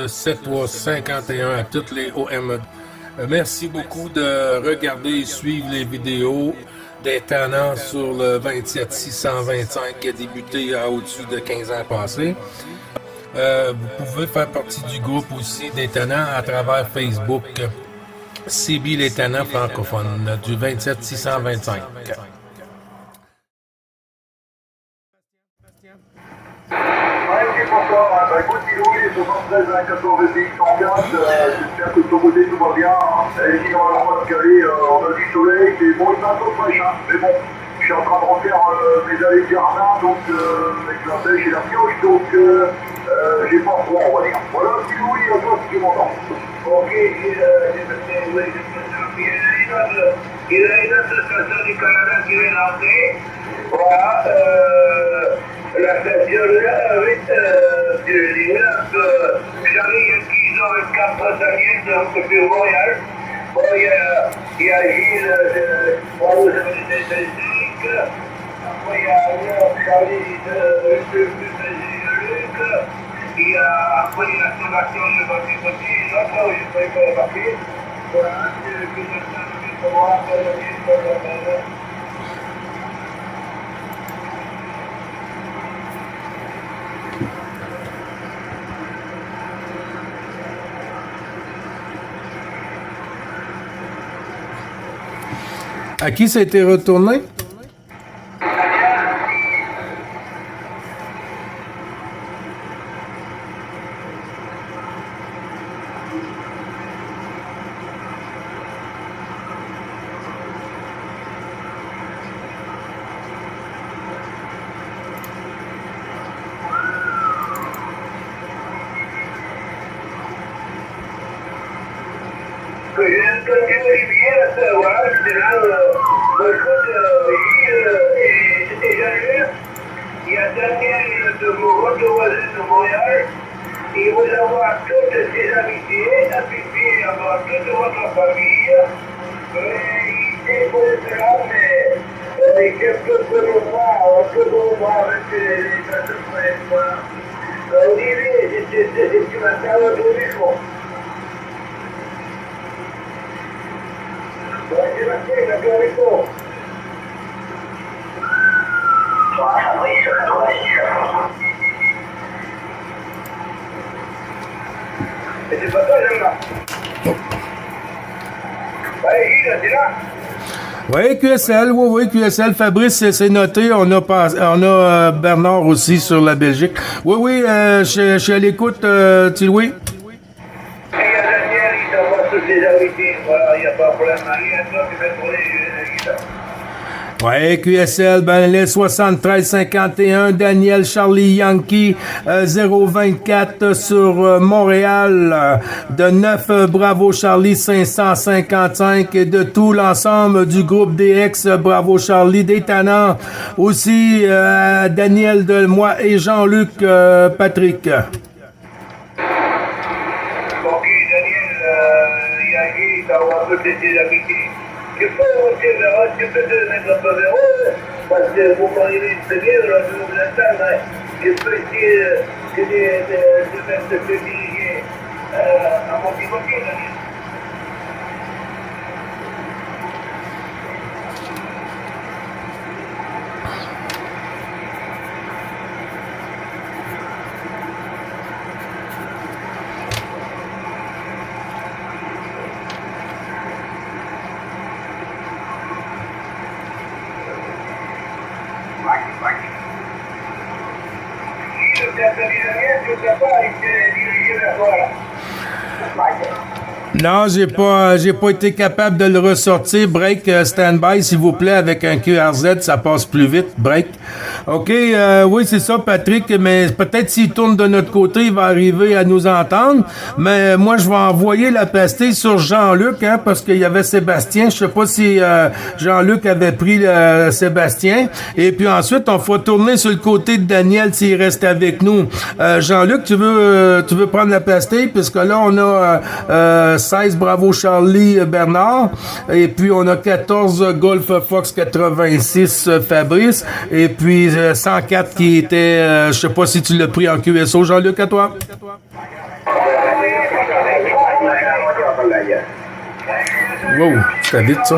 7351 à toutes les OM. Merci beaucoup de regarder et suivre les vidéos des tannants sur le 27625 qui a débuté à au-dessus de 15 ans passés. Vous pouvez faire partie du groupe aussi des tannants à travers Facebook. CB les tannants francophones du 27625. Bonsoir, écoute, Louis, 73 90 104, j'espère que de ton côté tout va bien. Ici dans la Pas de Calais, on a du soleil, c'est bon, il va un peu fraîche, hein, mais bon, je suis en train de refaire mes allées de jardin, donc avec la pêche et la pioche, donc j'ai pas froid, on va dire. Voilà, petit Louis, à toi si tu m'entends. Ok, il a une association du Canada qui vient d'entrer. Voilà, la station là, avec Charlie Yankee, ils ont 4 Daniel de côté Royal. Bon, il y a Gilles Bravo, ça veut dire Belgique. Après, il y a Charlie de Luc. Après, il y a Sébastien de Bati, l'autre, je ne sais pas le papier. Voilà, c'est que ça se voir, À qui ça a été retourné? Que j'ai entendu Olivier, voilà, c'était là, écoute, Gilles et Jean-Luc, il y a Daniel de votre voisin de Montréal, il veut avoir toutes ses amitiés, puis avoir toute votre famille, il est pour cela, mais quelques peu de moi avec les personnes, voilà. Olivier, c'est une affaire de micro. Sébastien, d'accord avec toi. Fabrice, 86. Mais c'est pas toi, là. Ouais, Gilles, t'es là? Oui, QSL, oui, QSL. Fabrice, c'est noté. On a Bernard aussi sur la Belgique. Oui, je suis à l'écoute, Louis. Il y a Daniel, il t'envoie toutes les invités. Voilà, il n'y a pas de problème. Rien, toi, tu fais pour les guitares. Ouais, QSL, ben les 73-51, Daniel Charlie Yankee 024 sur Montréal, de 9 Bravo Charlie 555 et de tout l'ensemble du groupe DX Bravo Charlie des Tannants, aussi Daniel de moi et Jean-Luc Patrick. Ok, Daniel, Yankee, il t'envoie toutes les invités. Tu peux monter vers eux, tu peux te mettre un peu vers eux, parce que vous m'arrivez très bien, là, je vous entends, je peux essayer de mettre ce diriger à mon pivotier, Daniel. Non, j'ai pas été capable de le ressortir. Break, stand-by, s'il vous plaît, avec un QRZ, ça passe plus vite. Break. OK, oui, c'est ça, Patrick, mais peut-être s'il tourne de notre côté, il va arriver à nous entendre. Mais moi, je vais envoyer la pastille sur Jean-Luc, hein, parce qu'il y avait Sébastien. Je sais pas si Jean-Luc avait pris Sébastien. Et puis ensuite, on va tourner sur le côté de Daniel s'il reste avec nous. Jean-Luc, tu veux prendre la pastille? Puisque là, on a 16 Bravo Charlie Bernard, et puis on a 14 Golf Fox 86 Fabrice, et puis 104 qui était, je sais pas si tu l'as pris en QSO, Jean-Luc, à toi. Wow, c'était vite ça.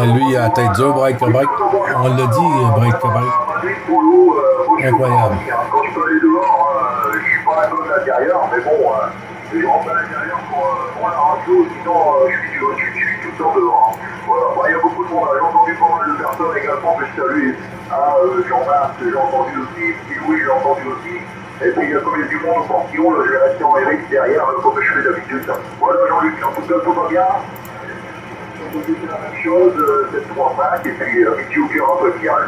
Lui, il a la tête dure, break. On l'a dit, break. Incroyable. Quand je peux aller dehors, je suis pas un peu de l'intérieur, mais bon, je rentre à l'intérieur pour la radio, sinon je suis tout le temps dehors. Voilà, il y a beaucoup de monde, j'ai entendu pas mal de personnes également que je salue. Jean-Marc, j'ai entendu aussi, Louis, j'ai entendu aussi. Et puis comme il y a du monde au portillon, je vais rester en Eric derrière, comme je fais d'habitude. Voilà, Jean-Luc, en tout cas, tout va bien. C'est la même chose, cette 3-5, et puis petit au cœur un peu final.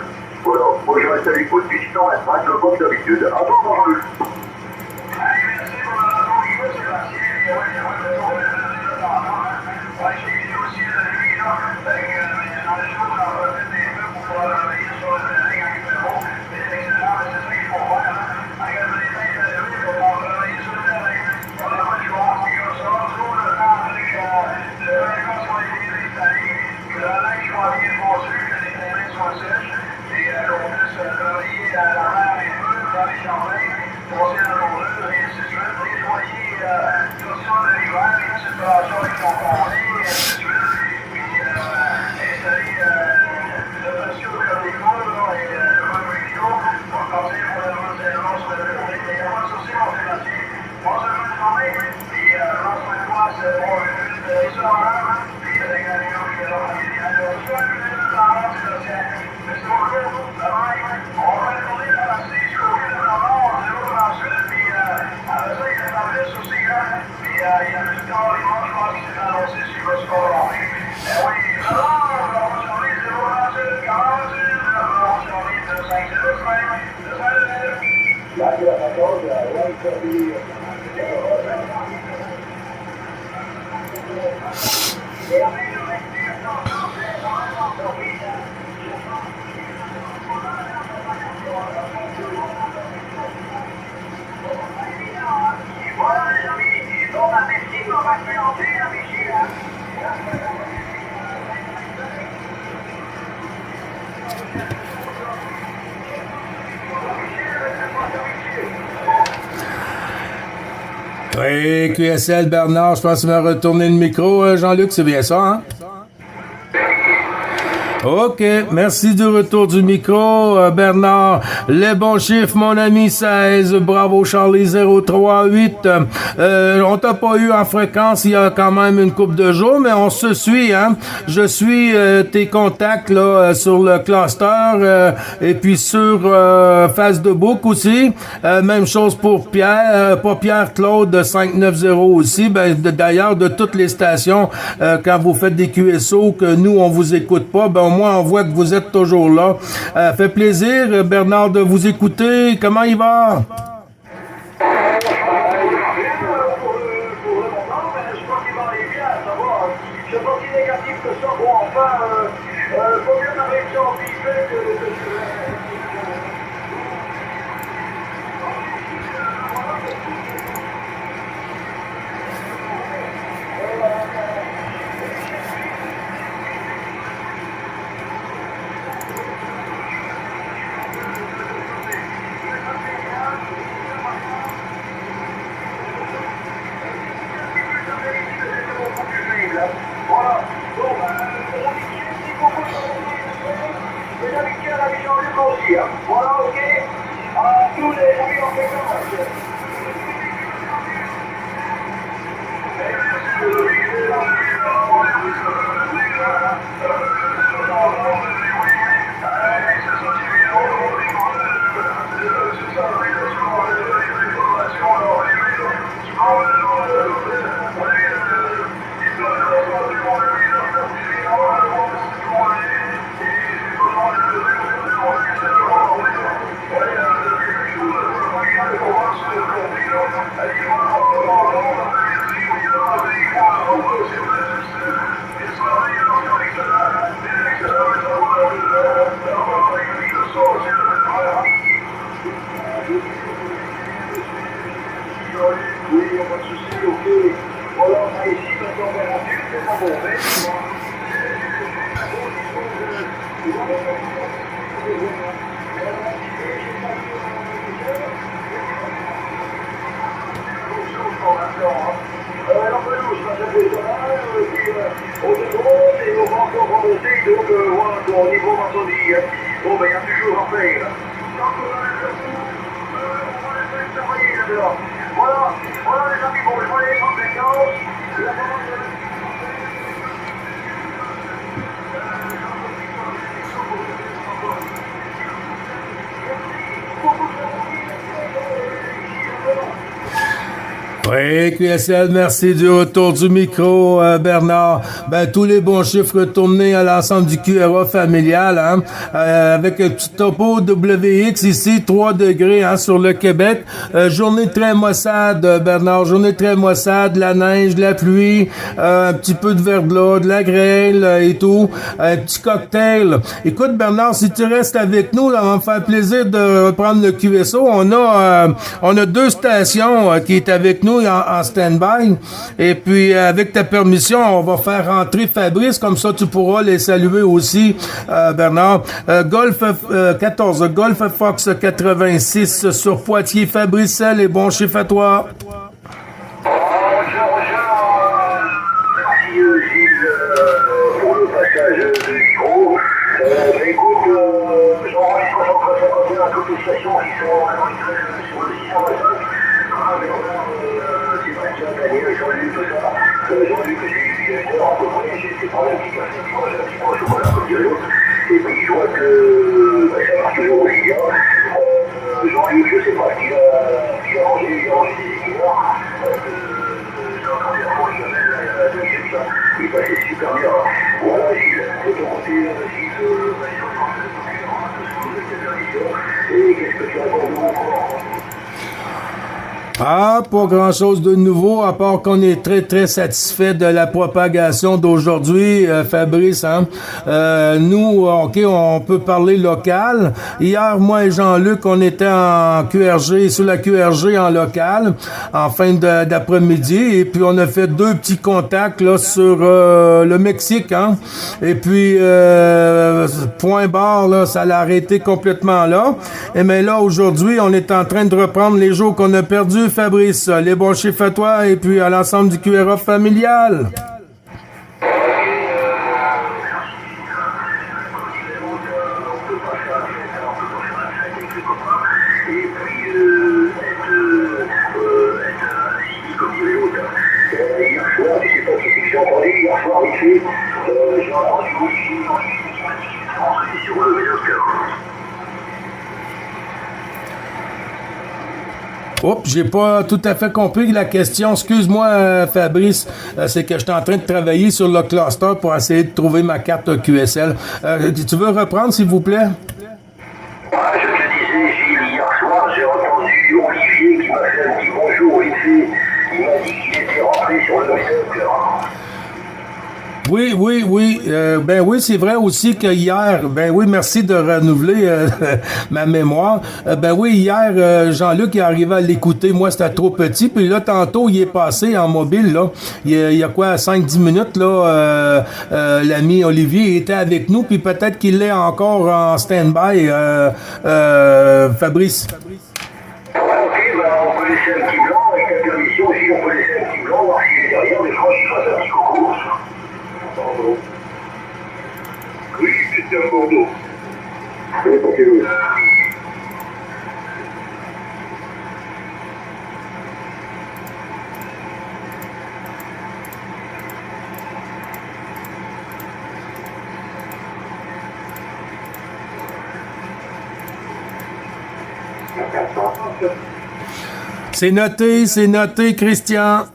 Voilà, moi je reste à l'écoute du 625, comme d'habitude. À toi, Jean-Luc. Oui, QSL Bernard, je pense qu'il m'a retourné le micro, Jean-Luc, c'est bien ça, hein? OK, merci du retour du micro, Bernard. Les bons chiffres, mon ami, 16. Bravo, Charlie, 038. On t'a pas eu en fréquence il y a quand même une couple de jours, mais on se suit, hein. Je suis tes contacts là sur le cluster et puis sur Facebook aussi. Même chose pour Pierre, pas Pierre-Claude 590 aussi. Ben, d'ailleurs, de toutes les stations, quand vous faites des QSO, que nous, on vous écoute pas, ben, au moins, on voit que vous êtes toujours là. Fait plaisir, Bernard, de vous écouter. Comment il va? Voilà, ok. Tous les amis en fréquence. Au niveau maçonnerie, bon, ben, il y a toujours à faire. Voilà, voilà les amis, bon, je vais aller prendre des gaz. Oui, QSL, merci du retour du micro, Bernard. Ben, tous les bons chiffres retournés à l'ensemble du QRA familial, hein, avec un petit topo WX ici, 3 degrés, hein, sur le Québec. Journée très maussade, Bernard, journée très maussade, la neige, la pluie, un petit peu de verglas, de la grêle et tout, un petit cocktail. Écoute, Bernard, si tu restes avec nous, là, on va me faire plaisir de reprendre le QSO. On a 2 stations qui est avec nous en stand-by. Et puis, avec ta permission, on va faire rentrer Fabrice, comme ça tu pourras les saluer aussi, Bernard. Golf 14, Golf Fox 86 sur Poitiers. Fabrice, les bons chiffres à toi. Merci Gilles pour le passage de micro. Écoute, j'enregistre 351 à toutes les stations qui sont sur le 625. Sébastien, Daniel, Jean-Luc, tout ça. Jean-Luc, j'ai eu une heure à peu près, j'ai été parler un petit café, puis moi j'ai un petit peu au chocolat comme dirait l'autre. Et puis je vois que ça marche toujours aussi bien. Jean-Luc, je sais pas ce qu'il a mangé des épinards. Il passait super bien. Voilà, Gilles, de ton côté, Gilles, et qu'est-ce que tu as pour nous encore? Ah, pas grand-chose de nouveau, à part qu'on est très, très satisfait de la propagation d'aujourd'hui, Fabrice. Hein? Nous, OK, on peut parler local. Hier, moi et Jean-Luc, on était en QRG, sur la QRG en local, en fin d'après-midi, et puis on a fait 2 petits contacts là sur le Mexique. Hein? Et puis, point barre, là, ça l'a arrêté complètement là. Et mais là, aujourd'hui, on est en train de reprendre les jours qu'on a perdus, Fabrice. Les bons chiffres à toi et puis à l'ensemble du QRA familial. Oups, j'ai pas tout à fait compris la question. Excuse-moi, Fabrice. C'est que j'étais en train de travailler sur le cluster pour essayer de trouver ma carte QSL. Tu veux reprendre, s'il vous plaît? Ah, je te disais, Gilles, hier soir, j'ai entendu Olivier qui m'a fait un petit bonjour vite fait. Il m'a dit qu'il était rentré sur le Messenger. Oui. Ben oui, c'est vrai aussi que hier, ben oui, merci de renouveler ma mémoire. Ben oui, hier, Jean-Luc est arrivé à l'écouter. Moi, c'était trop petit. Puis là, tantôt, il est passé en mobile, là. Il y a quoi, 5-10 minutes, là, l'ami Olivier était avec nous. Puis peut-être qu'il est encore en stand-by, Fabrice. Ok, ben on peut laisser un petit blanc. Avec ta permission, Gilles, on peut laisser un petit blanc, voir s'il est derrière. Mais je crois qu'il fasse un petit coucou. Bordeaux. Oui, c'était à Bordeaux. Oui, pour quelle heure? C'est noté, Christian.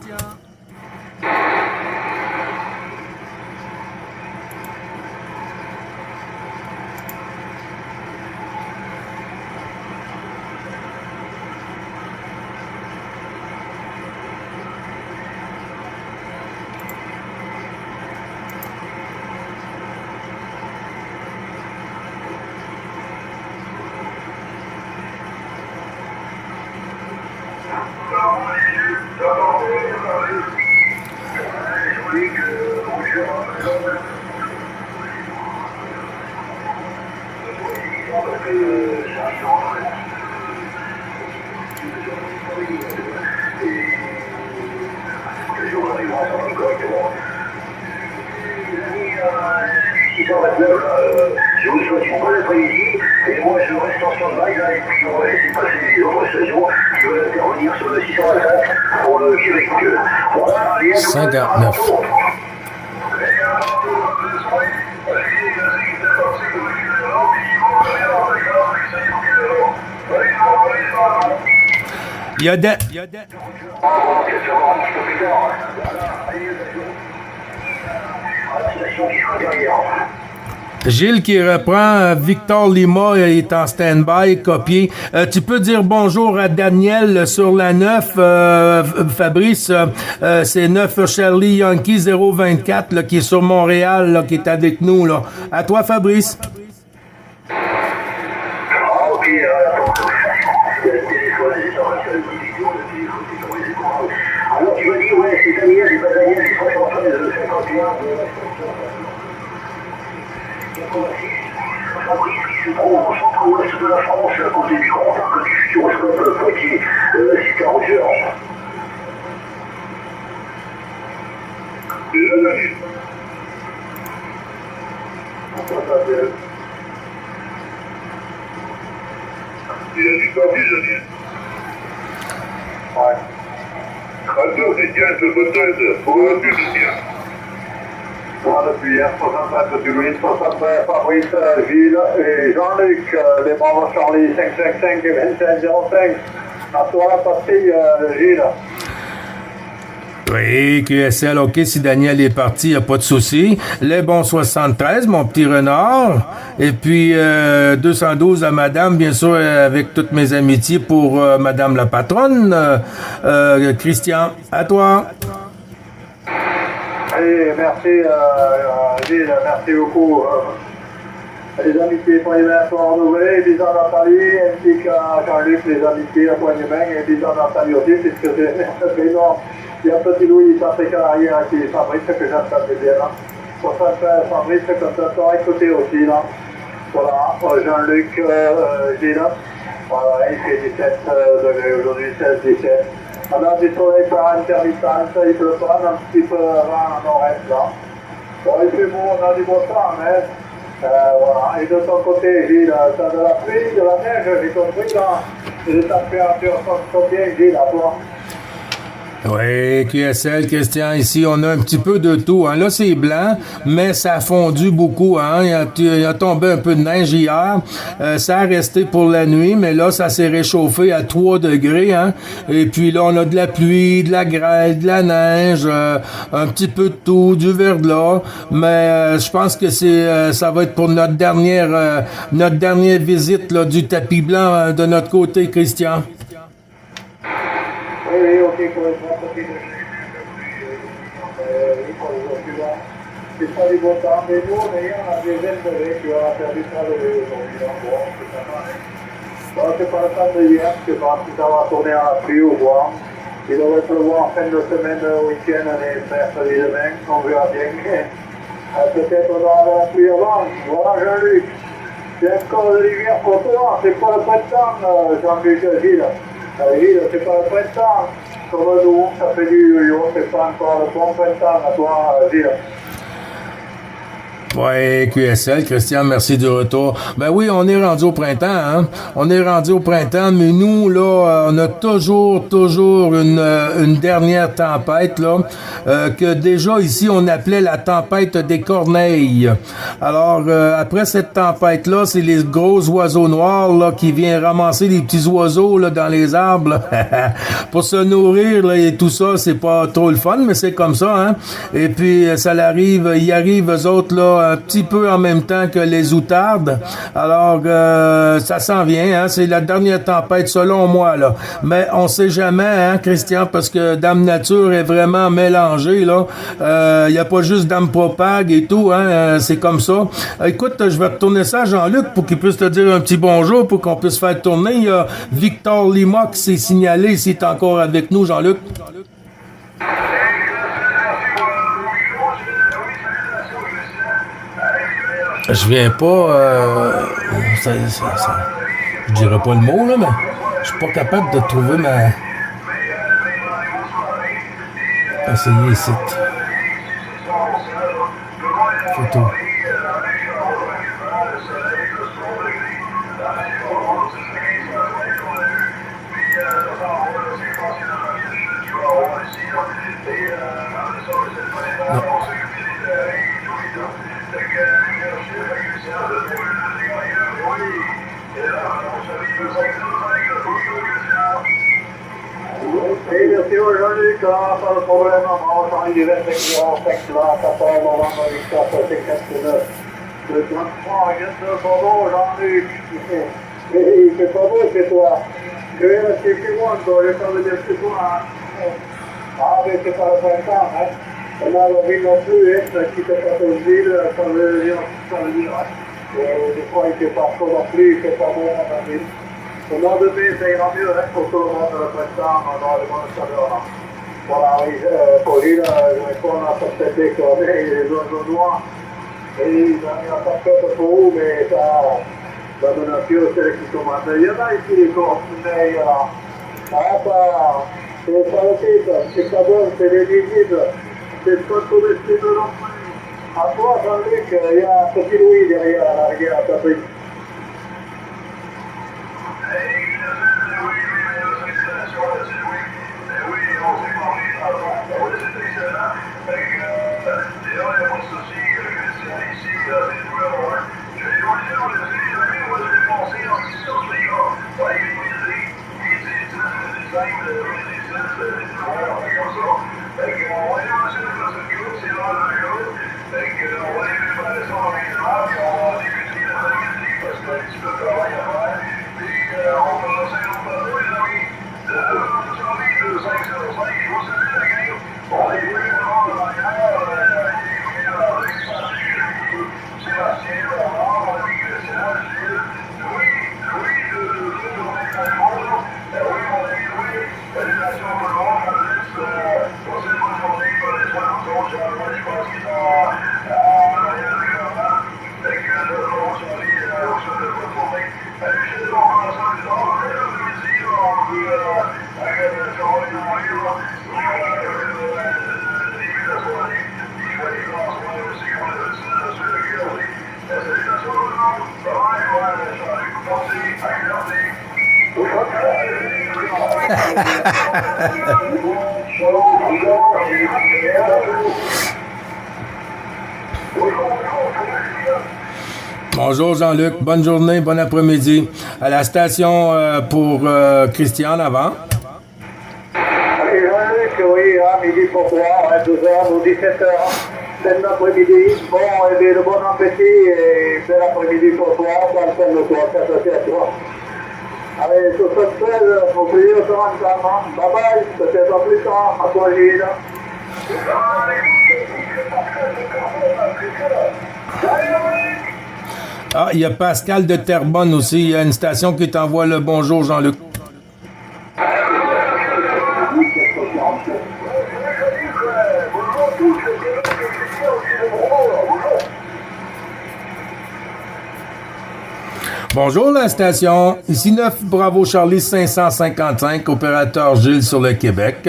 Je vous souhaite une bonne après-midi et moi je reste en stand-by là et puis on va laisser passer les autres stations qui veulent intervenir sur le 625 pour le Québec. Voilà, allez, 59. Il y a des... Gilles qui reprend, Victor Lima est en stand-by, copié. Tu peux dire bonjour à Daniel sur la 9, Fabrice, c'est 9 Charlie Yankee 024 là, qui est sur Montréal, là, qui est avec nous. Là. À toi, Fabrice. Ok, alors tu m'as dit, ouais, c'est Daniel, c'est pas Daniel, c'est François de 51. Fabrice qui se trouve au centre-ouest de la France, à côté du Grand Parc du Futuroscope Poitiers, c'est à Roger. Il a du papier, Daniel. Ouais. Radio Chrétien de Bretagne, pour le Tunisien. Voilà, depuis hier, 65 de Louis, 63 Fabrice, Gilles et Jean-Luc, les membres Charlie 555 et 2505. À toi la partie, Gilles. Oui, QSL, ok, si Daniel est parti, il n'y a pas de souci. Les bons 73, mon petit renard. Et puis 212 à madame, bien sûr, avec toutes mes amitiés pour madame la patronne. Christian, à toi. Allez, merci Gilles, merci beaucoup. Les amitiés pour les mains sont renouvelées, bisous à Nathalie, ainsi qu'à Jean-Luc, les amitiés à poignée main, et bisous à Nathalie aussi, puisque c'est énorme. Il y a un petit Louis africain arrière qui est Fabrice, que j'entends bien là. Pour ça, Fabrice, comme ça, tu as écouté aussi là. Voilà, Jean-Luc, Gilles. Voilà, il fait 17 degrés aujourd'hui, 16-17. On a du soleil par intermittence, il pleut pas, on a un petit peu vent en nord-est là. Bon, il fait beau, on a du beau temps, hein. Voilà. Et de ton côté, Gilles, t'as de la pluie, de la neige, j'ai compris là. Et les températures sont combien, Gilles, à toi? Oui, QSL, Christian, ici, on a un petit peu de tout. Hein. Là, c'est blanc, mais ça a fondu beaucoup. Hein. Il a tombé un peu de neige hier. Ça a resté pour la nuit, mais là, ça s'est réchauffé à 3 degrés. Hein. Et puis là, on a de la pluie, de la grêle, de la neige, un petit peu de tout, du verglas. Mais je pense que ça va être pour notre dernière visite là, du tapis blanc de notre côté, Christian. Oui, ok, correctement. C'est pas du bon temps, mais nous, on est en des intérêts qui ont perdu ça aujourd'hui. Bon, c'est pas mal. Bon, c'est pas le temps de hier, je pense que ça va tourner à la pluie au bois. Il devrait pleuvoir en fin de semaine, week-end, et mercredi demain, on verra bien. Peut-être on aura la pluie avant. Voilà, Jean-Luc. C'est encore de l'hiver pour toi, c'est pas le printemps, Jean-Luc Gilles. Gilles, c'est pas le printemps. Comme nous, ça fait du yo-yo, c'est pas encore le bon printemps à toi, Gilles. Ouais, QSL, Christian, merci du retour. Ben oui, on est rendu au printemps, hein. On est rendu au printemps, mais nous, là, on a toujours une dernière tempête, là, que déjà ici, on appelait la tempête des corneilles. Alors, après cette tempête-là, c'est les gros oiseaux noirs, là, qui viennent ramasser les petits oiseaux, là, dans les arbres, là, pour se nourrir, là, et tout ça, c'est pas trop le fun, mais c'est comme ça, hein. Et puis, il arrive, eux autres, là, un petit peu en même temps que les outardes. Alors, ça s'en vient, hein, c'est la dernière tempête selon moi, là. Mais on sait jamais, hein, Christian, parce que Dame Nature est vraiment mélangée, là. Il y a pas juste Dame Propague et tout, hein, c'est comme ça. Écoute, je vais retourner ça à Jean-Luc pour qu'il puisse te dire un petit bonjour, pour qu'on puisse faire tourner. Il y a Victor Lima qui s'est signalé, s'il est encore avec nous, Jean-Luc. Je viens pas... je dirais pas le mot, là, mais je suis pas capable de trouver ma... Essayer ici. Photo. Non. Hej, jag ser Jean-Luc là, pas de problème. On va arriver avec le texte là, ça fait un moment qu'on est là, ça fait 4 le 33, c'est pas beau, Jean-Luc. C'est pas beau, c'est toi. Je vais rester chez moi, toi, je vais dire chez toi. Ah, mais c'est pas le printemps, hein. On a l'envie non plus, hein, ça quitte pas aux villes, ça veut dire. Des fois, il fait pas chaud non plus, il fait pas bon, on a dit. Au mois de mai, ça ira mieux, hein, pour tout le monde, le printemps, dans le monde chaleur. Voilà, oui, pour lui, on a peut-être décoré les oiseaux noirs. Et il n'y a pas fait pour vous, mais ça, la donature, c'est qui commande. Il y en a ici, les courses, mais là. Ah, ça, c'est pas le titre, c'est pas bon, c'est l'éligible. C'est pas comestible non plus. À toi, Jean-Luc, il y a un petit Louis derrière, à l'arrière, à ta prise. Bonjour Jean-Luc, bonne journée, bon après-midi. À la station pour Christian en avant. Allez Jean-Luc, oui, à midi pour toi, à 12h ou 17h. C'est l'après-midi. Bon, et bien, le bon appétit et bel après-midi pour toi, ça le fait le soir, ça se fait à toi. Allez, sur cette scène, faut prier au temps ensemble. Bye bye, peut-être à plus tard, à toi Gilles. Ah, il y a Pascal de Terrebonne aussi. Il y a une station qui t'envoie le bonjour, Jean-Luc. Bonjour la station, ici 9 Bravo Charlie 555, opérateur Gilles sur le Québec.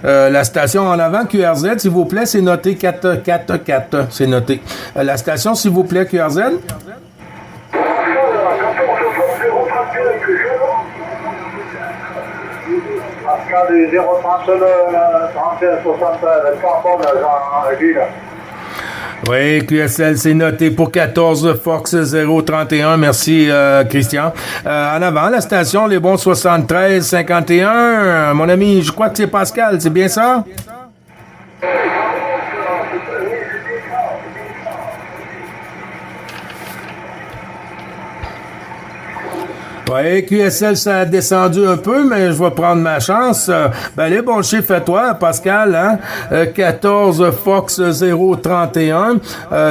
La station en avant QRZ, s'il vous plaît, c'est noté 444, c'est noté. La station, s'il vous plaît, QRZ. Pascal du 030 31 60 le carbone, Gilles. Oui, QSL, c'est noté pour 14 Fox 031. Merci, Christian. En avant, la station, les bons 73 51. Mon ami, je crois que c'est Pascal, c'est bien ça? Oui, QSL, ça a descendu un peu, mais je vais prendre ma chance. Ben, les bons chiffres à toi, Pascal, hein? 14 Fox 031,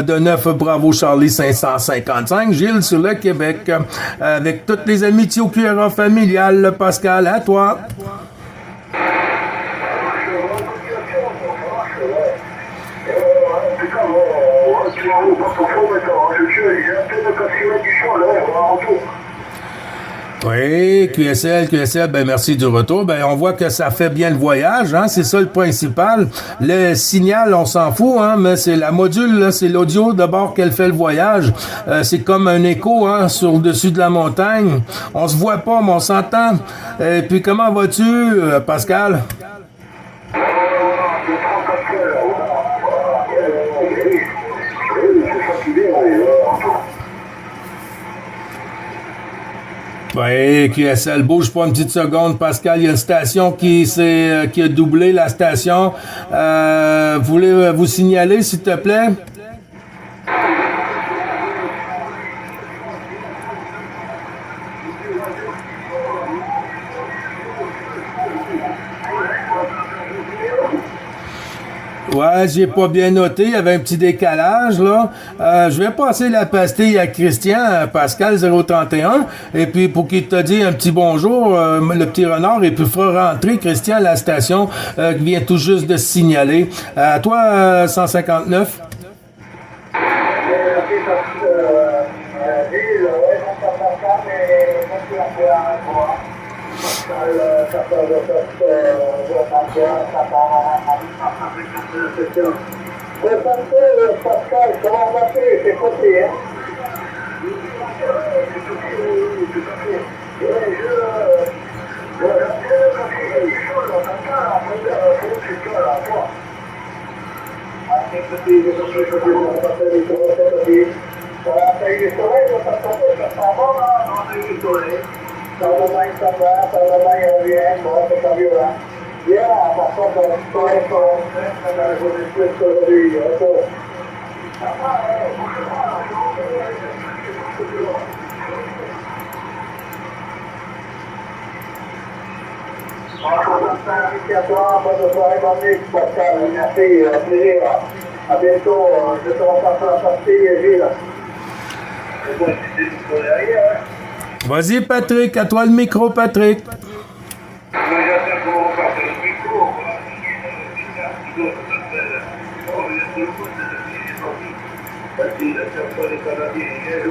de 9 Bravo Charlie 555, Gilles sur le Québec. Avec toutes les amitiés au QRA familial, Pascal, à toi. tu m'envoies pas ton fond maintenant. J'ai un peu de casser du choix, là, on va en retour. Oui, QSL, ben merci du retour. Ben on voit que ça fait bien le voyage, hein, c'est ça le principal. Le signal, on s'en fout, hein, mais c'est la module, là, c'est l'audio d'abord qu'elle fait le voyage. C'est comme un écho, hein, sur le dessus de la montagne. On se voit pas, mais on s'entend. Et puis comment vas-tu, Pascal? Oui, QSL, bouge pas une petite seconde, Pascal. Il y a une station qui a doublé la station. Voulez-vous signaler, s'il te plaît? Ouais, j'ai pas bien noté, il y avait un petit décalage, là. Je vais passer la pastille à Christian, Pascal 031, et puis pour qu'il te dise un petit bonjour, le petit renard, et puis fera rentrer Christian à la station qui vient tout juste de se signaler. À toi, 159. Pascal, comment vas-tu? C'est côté, hein? À bientôt, je te repasse la partie, Gilles. Vas-y, Patrick, à toi le micro, Patrick. Je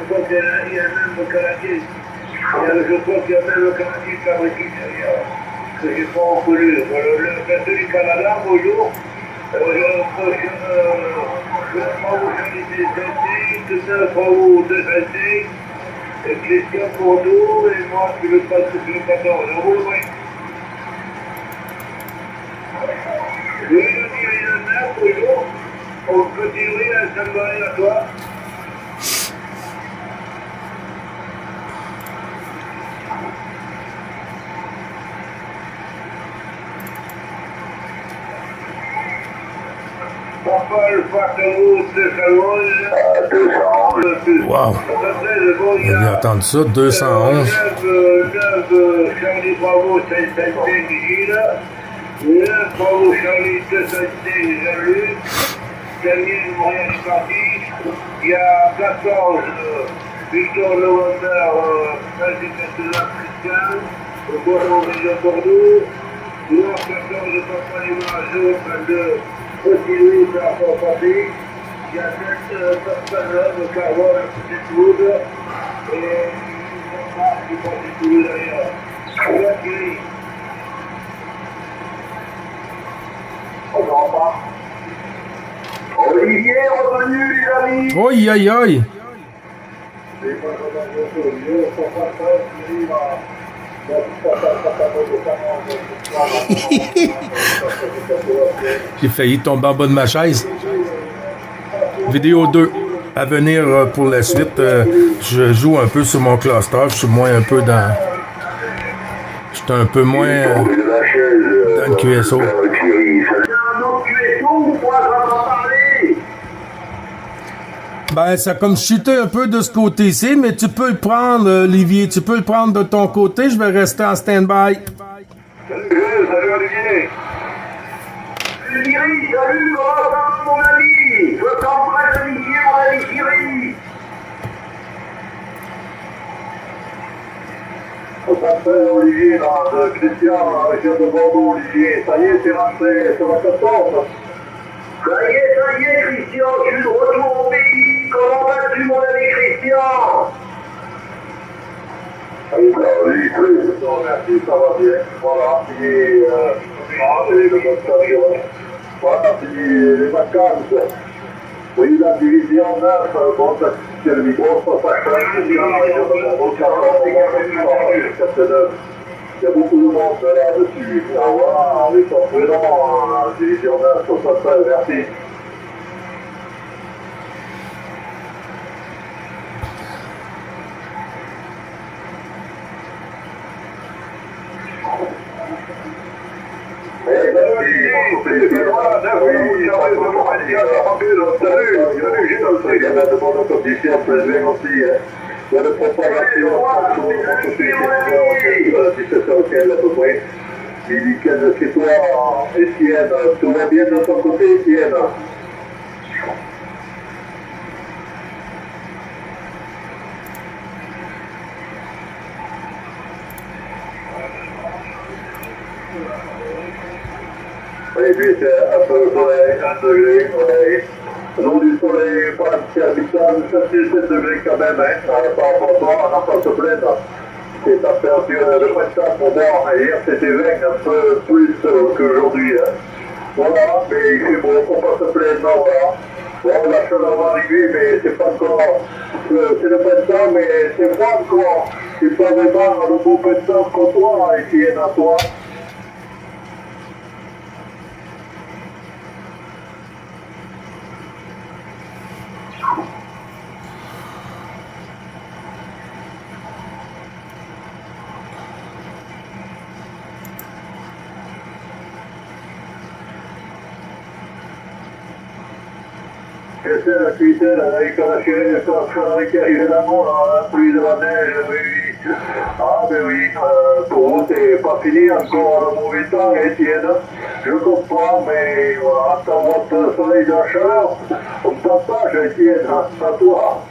crois qu'il y a même le Canadien. Je crois qu'il y a même le Canadien fabriqué derrière. Que j'ai pas reconnu. Le gâteau du Canada, bonjour. Je prends vos qualités de tout ça, je prends vos deux qualités. Christian pour nous, et moi, je le passe sur le 14. Oui. Je vais dire il y en a, bonjour. On peut dire oui, ça me va à toi. Wow. Vous avez entendu ça, 211. Charlie Bravo, Saint-Saint, Gilles. 9, Bravo, Charlie, 205, Jean-Luc. Daniel, Montréal est parti. Il y a 14, Victor November, Saint-Étienne, Christian. Bordeaux, Région Bordeaux. 14, Papa Lima, 032. Petit Louis, par rapport au papier. Il y a 7 Pascal, le Carbone, Petit Wood, et qui font Petit Wood d'ailleurs. On n'en pas. Olivier est revenu, les amis. Oi, aïe, aïe. J'ai failli tomber en bas de ma chaise. Vidéo 2 à venir pour la suite. Je joue un peu sur mon cluster. Je suis moins un peu dans... Je suis un peu moins dans le QSO. Ben, ça a comme chuté un peu de ce côté-ci, mais tu peux le prendre, Olivier. Tu peux le prendre de ton côté. Je vais rester en stand-by. Salut Olivier. Thierry, salut, mon ami. Je t'embrasse, Olivier, mon ami Thierry. On s'appelle Olivier, là, Christian, région de Bordeaux, Olivier. Ça y est, c'est rentré sur la 14. Ça y est, Christian, je suis de retour au pays. merci, ça va bien. Voilà, puis le bon stadion. Voilà, puis les vacances. Oui, la division 9, bon, c'est le micro, ça change. Il y a beaucoup de monde là-dessus. Voilà, les championnats, la division 9, 73, merci. Il y a de bonnes conditions prévues aussi. Il y a de propagation pour 17 auquel à peu près. Il dit que c'est toi, Étienne, tout va bien de ton côté, Étienne. Et puis c'est un peu soleil, 1 degré, soleil. L'eau du soleil, pas habitable, 7 degrés quand même, hein. Par rapport à toi, on n'a pas à se plaindre. C'est température de printemps pour boire. Hier c'était 20, un peu plus qu'aujourd'hui. Hein. Voilà, mais il fait beau, faut pas se plaindre, voilà. Bon, la chaleur va arriver, mais c'est pas encore. C'est le printemps, mais c'est froid encore. C'est pas vraiment le beau printemps comme toi, Étienne, à toi. C'est la cuitaine avec la chaîne, qui arrive là-haut, la pluie de la neige, oui, oui. Ah, ben oui, pour vous, c'est pas fini encore le mauvais temps, Étienne. Je comprends, mais voilà, dans votre soleil de la chaleur, on ne partage, Étienne, à toi.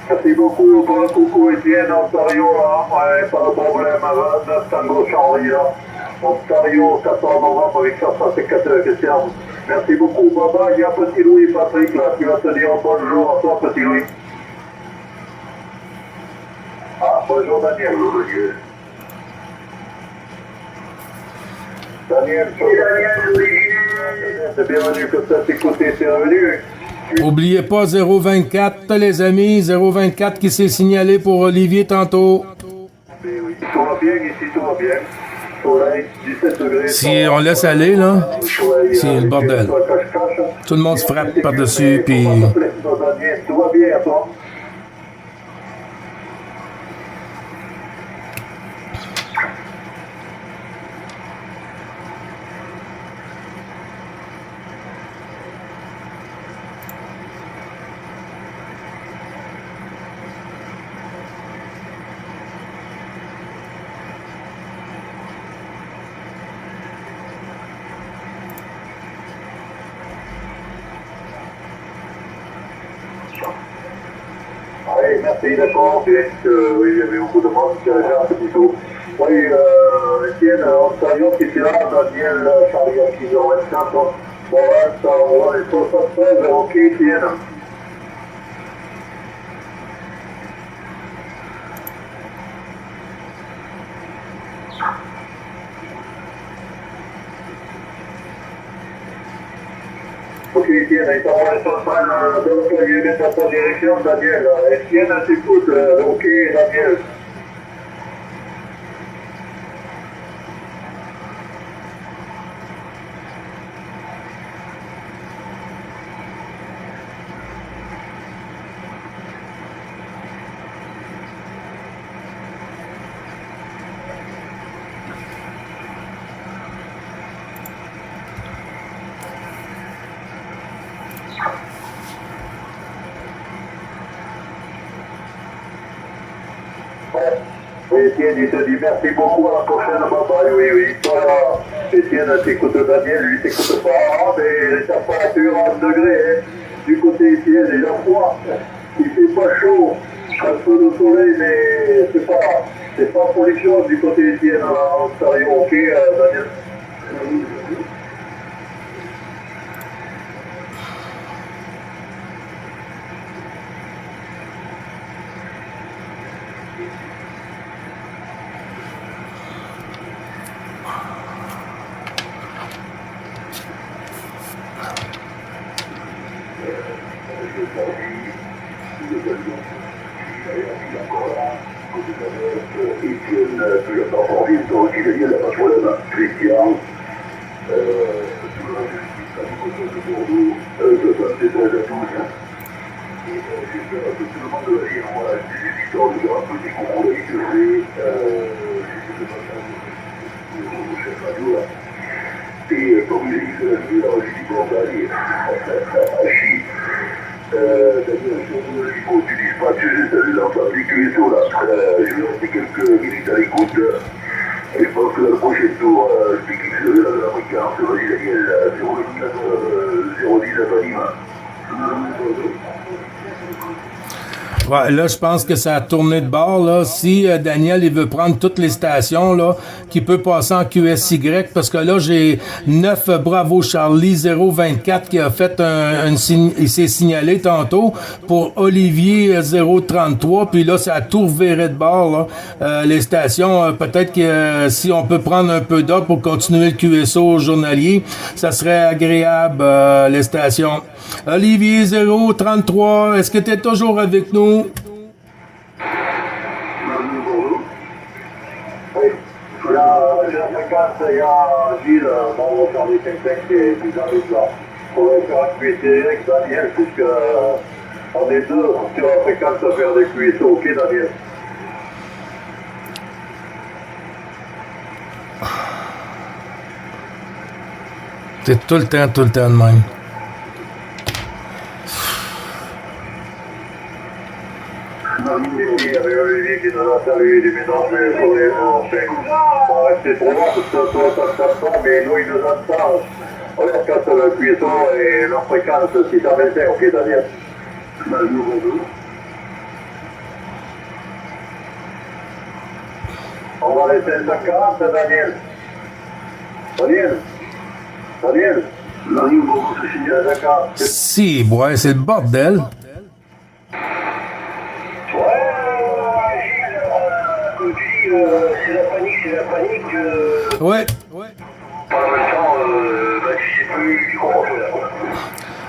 Merci beaucoup pour le coucou Étienne, Ontario là, ouais, pas de problème, 29 Tango Charlie là, Ontario 14 novembre avec 154 questions. Merci beaucoup, Baba, il y a petit Louis Patrick là, qui va te dire bonjour à toi petit Louis. Ah, bonjour Daniel. Daniel, c'est bienvenu que ça t'écouter, c'est revenu. Oubliez pas 024, les amis, 024 qui s'est signalé pour Olivier tantôt. Oui, tout va bien ici, tout va bien. Soleil, 17 degrés. Si on laisse aller, là, c'est le bordel. Tout le monde se frappe par-dessus, puis... Tout va bien, toi? Oui, merci, d'accord. Oui, il y avait beaucoup de monde qui avait un petit tour. Oui, Étienne, Ontario qui était là, Daniel, Charlie, qui est 24. Voilà, ça, on va les 73, ok, Étienne. Ok, Étienne, il t'envoie son fan de l'employé dans ta direction, Daniel. Étienne, t'écoute, ok, Daniel. Oui, Étienne, il te dit merci beaucoup, à la prochaine, bye bye, oui, oui. Voilà, Étienne, t'écoutes Daniel, lui t'écoute pas, mais les températures en degrés, hein. Du côté Étienne, il y a froid. il fait pas chaud, un peu de soleil, mais c'est pas pollution du côté d'Étienne en Ontario, ok, Daniel? Et comme il dit, je dis, bon, allez, Daniel, je n'utilise pas l'ensemble QSO là. Je vais rester quelques minutes à l'écoute. Et je pense que dans le prochain tour, speaking de l'américain, vas-y Daniel, 019 anime. Ouais, là, je pense que ça a tourné de bord, là. Si Daniel, il veut prendre toutes les stations, là, qui peut passer en QSY, parce que là, j'ai 9 Bravo Charlie 024 qui a fait il s'est signalé tantôt pour Olivier 033, puis là, ça a tout reviré de bord, là. Les stations, peut-être que si on peut prendre un peu d'ordre pour continuer le QSO journalier, ça serait agréable, les stations. Olivier 033, est-ce que tu es toujours avec nous? Oui, il y a 50, il y a Gilles, Bravo Charlie 55 qui arrive là. On va faire un QSO avec Daniel, puisque on est deux sur la fréquence à faire des QSO, ok Daniel? C'est tout le temps de même. Il y avait Olivier qui nous a salué du ménage, mais on va rester trop loin parce que toi, ça mais nous, ils nous entendent. On leur casse le cuisson et leur fréquence 625, ok Daniel? On va laisser 140, Daniel. Daniel. Si, ouais, c'est le bordel. C'est la panique. Ouais. En même temps, tu sais plus comment faire.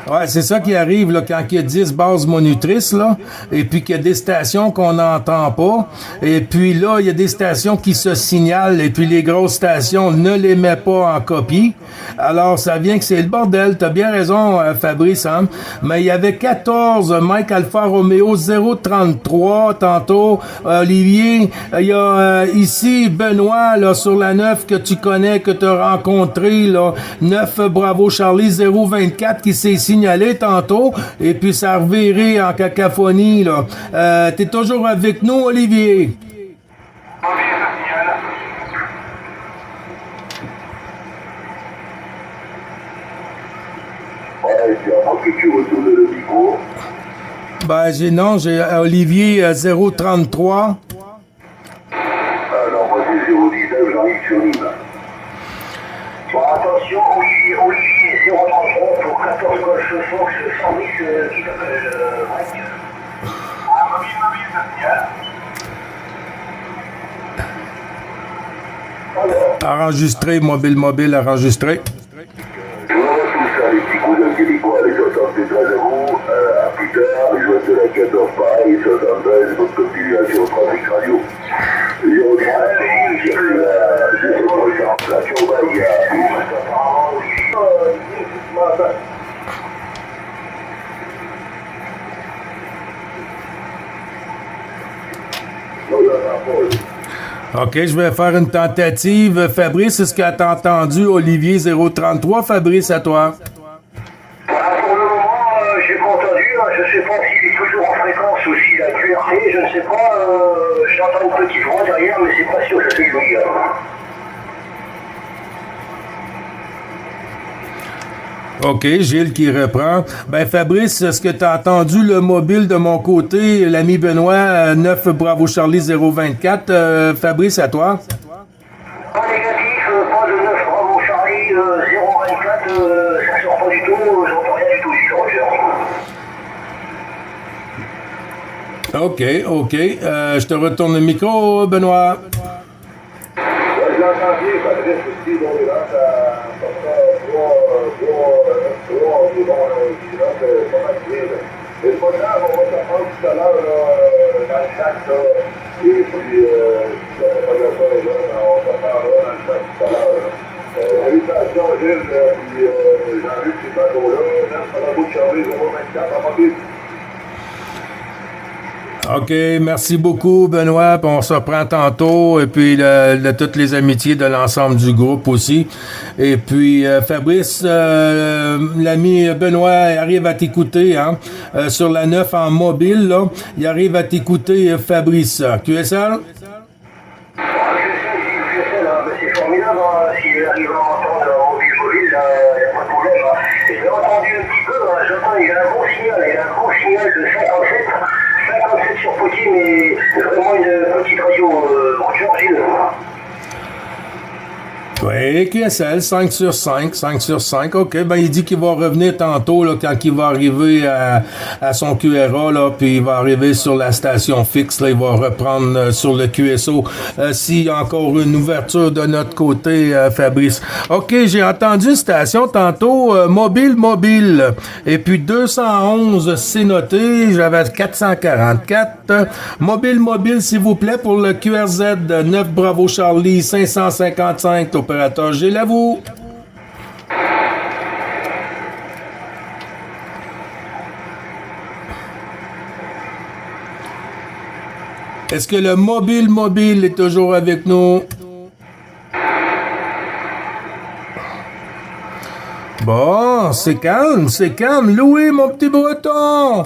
Ouais, c'est ça qui arrive là, quand il y a 10 bases monitrices, là, et puis qu'il y a des stations qu'on n'entend pas, et puis là, il y a des stations qui se signalent, et puis les grosses stations ne les mettent pas en copie. Alors, ça vient que c'est le bordel. T'as bien raison, Fabrice, hein? Mais il y avait 14 Mike Alpha Romeo 033 tantôt. Olivier, il y a ici Benoît, là, sur la 9 que tu connais, que tu as rencontré, là, 9 Bravo Charlie 024 qui s'est signalé tantôt, et puis ça a reviré en cacophonie, là. T'es toujours avec nous, Olivier? Ben, j'ai Olivier 033. Alors, moi, c'est 019, j'arrive sur Nîmes. Bon, attention, Olivier 033 pour 14 Golf Fox 110 qui s'appelle Mike. Mobile, Daniel. Enregistré, mobile, enregistré. Je vous remercie tous ça, les petits cousins québécois, les 73 à vous, à plus tard, les joueurs de la 14 pareil, 73, votre continuation Trafic Radio. Je sais pas, j'ai en place, il y a... OK, je vais faire une tentative. Fabrice, est-ce que tu as entendu Olivier 033? Fabrice, à toi. Pour le moment, j'ai pas entendu. Je ne sais pas s'il est toujours en fréquence ou s'il a QRT. Je ne sais pas. J'entends une petite voix derrière, mais c'est pas sûr que c'est lui. OK, Gilles qui reprend. Ben, Fabrice, est-ce que tu as entendu le mobile de mon côté, l'ami Benoît, 9 Bravo Charlie 024? Fabrice, à toi? Pas négatif, pas de 9 Bravo Charlie 024, ça sort pas du tout, j'entends rien du tout ici, Roger. OK. Je te retourne le micro, Benoît. J'ai entendu Patrice aussi, dans les ventes, trois environ, qui rentrent pas mal bien. Et le bonheur, on va se prendre tout à l'heure dans le chat, là, et puis, si la propagation est là, on se prendra dans le chat tout à l'heure. Salutations, Gilles, puis Jean-Luc, qui est encore là, même sur la bouche Charlie 024, en mobile. OK, merci beaucoup, Benoît. Puis on se reprend tantôt. Et puis, de toutes les amitiés de l'ensemble du groupe aussi. Et puis, Fabrice, l'ami Benoît arrive à t'écouter, hein, sur la 9 en mobile, là. Il arrive à t'écouter, Fabrice. QSL? C'est formidable, s'il arrive à entendre en mobile, il n'y a pas de problème. Je l'ai entendu un petit peu, j'entends, il y a un bon signal de 57 sur Poitiers, mais vraiment une petite radio, Gilles. Oui, QSL, 5 sur 5. OK, ben il dit qu'il va revenir tantôt, là, quand il va arriver à son QRA, là, puis il va arriver sur la station fixe, là, il va reprendre sur le QSO s'il y a encore une ouverture de notre côté, Fabrice. OK, j'ai entendu station tantôt, mobile. Et puis 211, c'est noté, j'avais 444. Mobile, s'il vous plaît, pour le QRZ 9 Bravo Charlie 555, opérateur Gilles, à vous. Est-ce que le mobile est toujours avec nous? Bon, c'est calme. Louis, mon petit breton!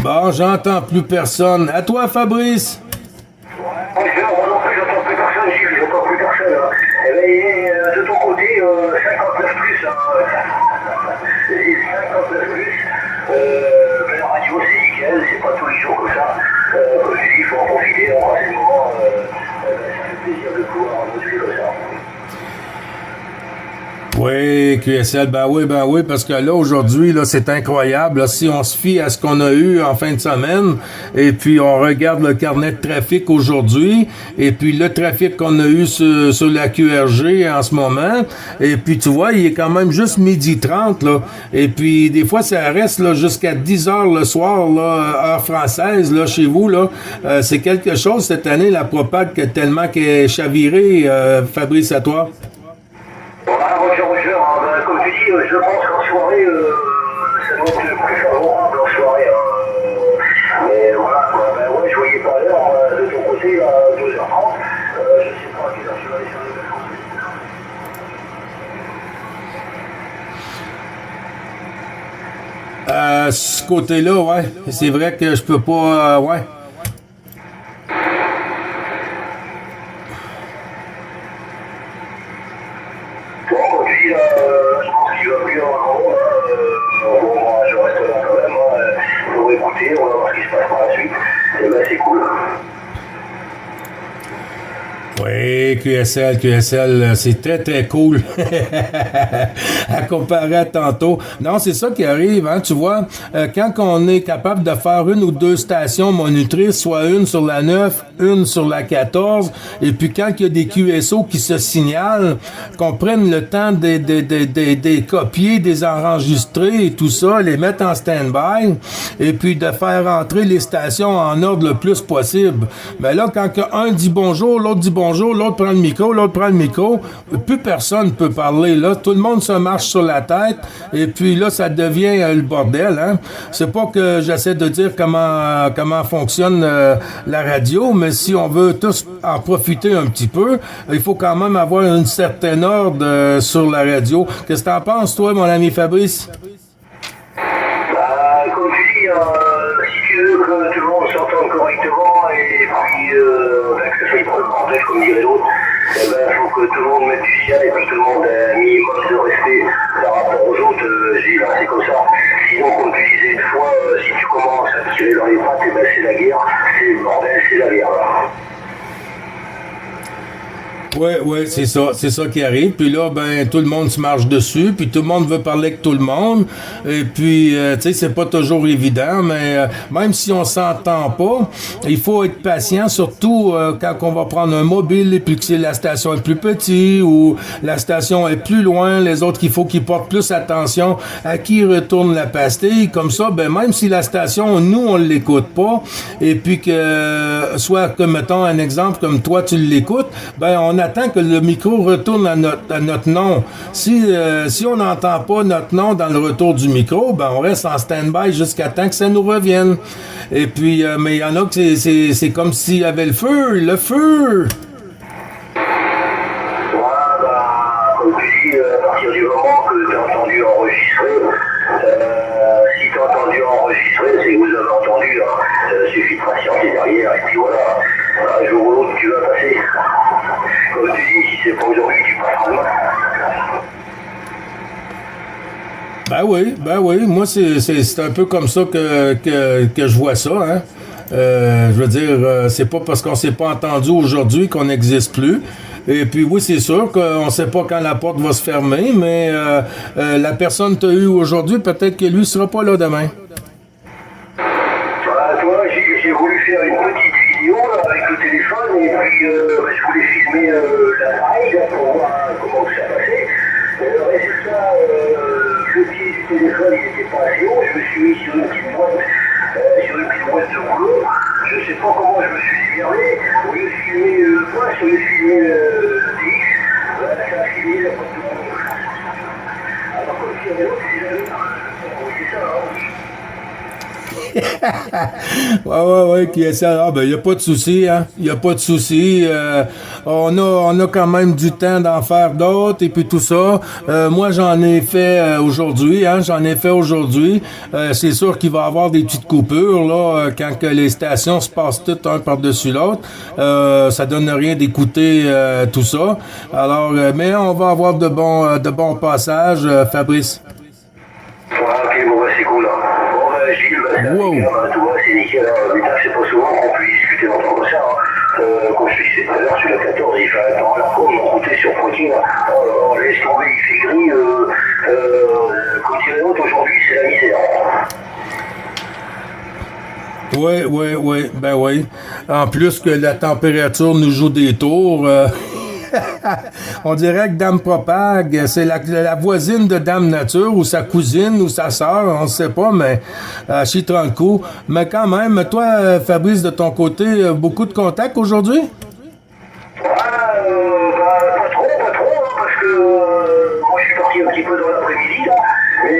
Bon, j'entends plus personne. À toi, Fabrice. Moi non plus, j'entends plus personne, Gilles, j'entends plus personne. Eh bien, de ton côté, 59 plus, 59 plus. La radio, c'est nickel, c'est pas tous les jours comme ça. Comme je dis, il faut en profiter, en ces moments, ça fait plaisir de pouvoir moduler comme ça. Oui, QSL, ben oui, parce que là, aujourd'hui, là, c'est incroyable. Là, si on se fie à ce qu'on a eu en fin de semaine, et puis on regarde le carnet de trafic aujourd'hui, et puis le trafic qu'on a eu sur la QRG en ce moment, et puis tu vois, il est quand même juste 12h30, là. Et puis, des fois, ça reste là jusqu'à 10h le soir, là, heure française, là, chez vous, là. C'est quelque chose, cette année, la propag, tellement qu'elle est chavirée, Fabrice, à toi. Voilà, Roger, comme tu dis, je pense qu'en soirée, ça doit être plus favorable en soirée. Mais voilà, quoi. Ben ouais, je voyais pas l'heure de ton côté, à 12h30. Je sais pas à quelle heure tu vas aller sur les vacances. Ce côté-là, ouais. C'est vrai que je peux pas, ouais. Oui, QSL, c'est très, très cool. À comparer à tantôt. Non, c'est ça qui arrive, hein, tu vois. Quand on est capable de faire une ou deux stations monitrices, soit une sur la 9, une sur la 14, et puis quand il y a des QSO qui se signalent, qu'on prenne le temps de copier, des enregistrer et tout ça, les mettre en stand-by, et puis de faire entrer les stations en ordre le plus possible. Mais là, quand un dit bonjour, l'autre dit bonjour, l'autre prend le micro, plus personne peut parler, là. Tout le monde se marche sur la tête, et puis là, ça devient le bordel, hein. C'est pas que j'essaie de dire comment fonctionne la radio, mais si on veut tous en profiter un petit peu, il faut quand même avoir une certaine ordre sur la radio. Qu'est-ce que t'en penses, toi, mon ami Fabrice? comme dirait l'autre, il faut que tout le monde mette du sien et puis tout le monde ait un minimum de respect par rapport aux autres. Je dis, c'est comme ça. Sinon, comme tu disais une fois, si tu commences à tirer dans les pattes, c'est la guerre, c'est le bordel, c'est la guerre. Ouais, c'est ça qui arrive. Puis là, ben, tout le monde se marche dessus, puis tout le monde veut parler avec tout le monde. Et puis, tu sais, c'est pas toujours évident, mais même si on s'entend pas, il faut être patient, surtout quand on va prendre un mobile et puis que la station est plus petite ou la station est plus loin, les autres, il faut qu'ils portent plus attention à qui retourne la pastille. Comme ça, ben, même si la station, nous, on l'écoute pas, et puis que, soit comme, mettons, un exemple, comme toi, tu l'écoutes, ben, on attend que le micro retourne à notre nom. Si on n'entend pas notre nom dans le retour du micro, ben on reste en stand-by jusqu'à temps que ça nous revienne. Et puis, mais il y en a que c'est comme s'il y avait le feu. Ouais, comme tu dis, à partir du moment que tu as entendu enregistrer, si tu as entendu enregistrer, c'est que vous avez entendu, suffit de patienter derrière, et puis voilà, un jour ou l'autre, tu vas passer. Comme tu dis, si c'est pas aujourd'hui, tu passeras demain. Ben oui, moi c'est un peu comme ça que je vois ça, hein. Je veux dire, c'est pas parce qu'on s'est pas entendu aujourd'hui qu'on n'existe plus. Et puis oui, c'est sûr qu'on sait pas quand la porte va se fermer, mais la personne que tu as eue aujourd'hui, peut-être que lui sera pas là demain. Toi, j'ai voulu faire une petite vidéo là, avec le téléphone et puis je voulais filmer la ride pour voir comment ça passait. Le résultat, le pied du téléphone il n'était pas assez haut, je me suis mis sur une petite boîte de boulot. Je sais pas comment je me suis servi. Au lieu de filmer le poids, je voulais filmer le TX. Ça a filmé la porte de boulot. Alors comme si il y avait l'autre, c'est ça, hein. ouais, qui essaie. Ah, ben, y a pas de souci, hein. Y a pas de souci. On a quand même du temps d'en faire d'autres et puis tout ça. Moi, j'en ai fait aujourd'hui, hein. C'est sûr qu'il va y avoir des petites coupures, là, quand que les stations se passent toutes un par-dessus l'autre. Ça donne rien d'écouter tout ça. Alors, mais on va avoir de bons passages, Fabrice. Ok, bon, c'est cool, là. Gilles, wow. C'est nickel, putain, c'est pas souvent qu'on puisse discuter longtemps comme ça. Comme je te disais tout à l'heure, sur la 14, il fait un temps, là, comme on roulait sur Poitiers, là. Oh, laisse tomber, il fait gris. Comme dirait l'autre, aujourd'hui, c'est la misère. Oui, ben oui. En plus que la température nous joue des tours. On dirait que Dame Propag, c'est la voisine de Dame Nature, ou sa cousine, ou sa sœur, on ne sait pas, mais chie-tron le coup. Mais quand même, toi, Fabrice, de ton côté, beaucoup de contacts aujourd'hui? Pas trop, hein, parce que moi je suis parti un petit peu dans l'après-midi, là, mais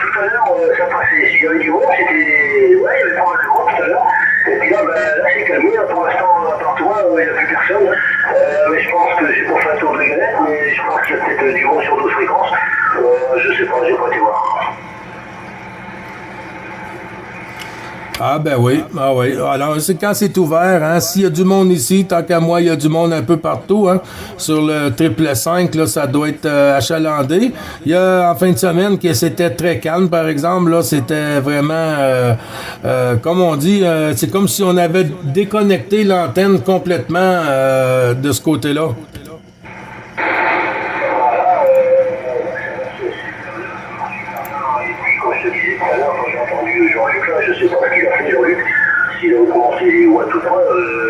tout à l'heure, ça passait, il y avait du monde, il y avait pas mal de monde tout à l'heure, et puis là, c'est calmé, là, pour l'instant, à part toi, il n'y a plus personne, mais je pense que j'ai pas fait un tour de galette, mais je pense qu'il y a peut-être du monde sur d'autres fréquences, je sais pas, j'ai pas été voir. Ah ben oui. Alors, c'est quand c'est ouvert, hein. S'il y a du monde ici, tant qu'à moi, il y a du monde un peu partout, hein. Sur le 555, là, ça doit être achalandé. Il y a en fin de semaine que c'était très calme, par exemple, là, c'était vraiment comme on dit, c'est comme si on avait déconnecté l'antenne complètement de ce côté-là. Je sais pas ce qu'il a fait, Jean-Luc, s'il a augmenté ou à tout point,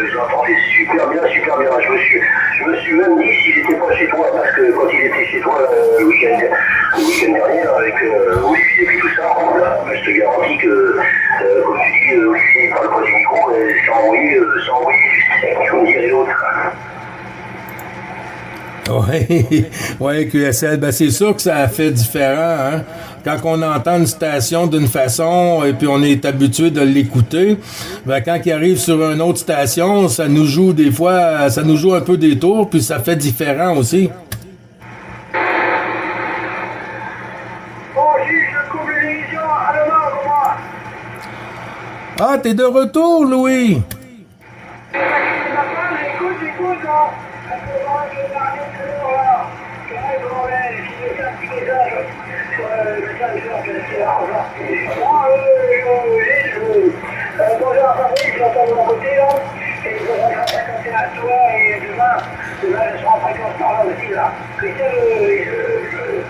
je l'entendais super bien. Je me suis même dit s'il était pas chez toi, parce que quand il était chez toi le week-end dernier, avec Olivier et puis tout ça, je te garantis que, comme tu dis, Olivier parle pas du micro, et sans envoyer du steak, comme dirait l'autre. Oui, QSL, ben c'est sûr que ça a fait différent, hein. Quand on entend une station d'une façon et puis on est habitué de l'écouter, ben quand il arrive sur une autre station, ça nous joue des fois, ça nous joue un peu des tours, puis ça fait différent aussi. Oh, je coupe l'émission, à demain, comment? Ah, t'es de retour, Louis! Écoute. Bonjour Fabrice, j'entends de mon côté là, et je voudrais faire fréquenter à toi et demain je serai en fréquence par là aussi là. Christelle,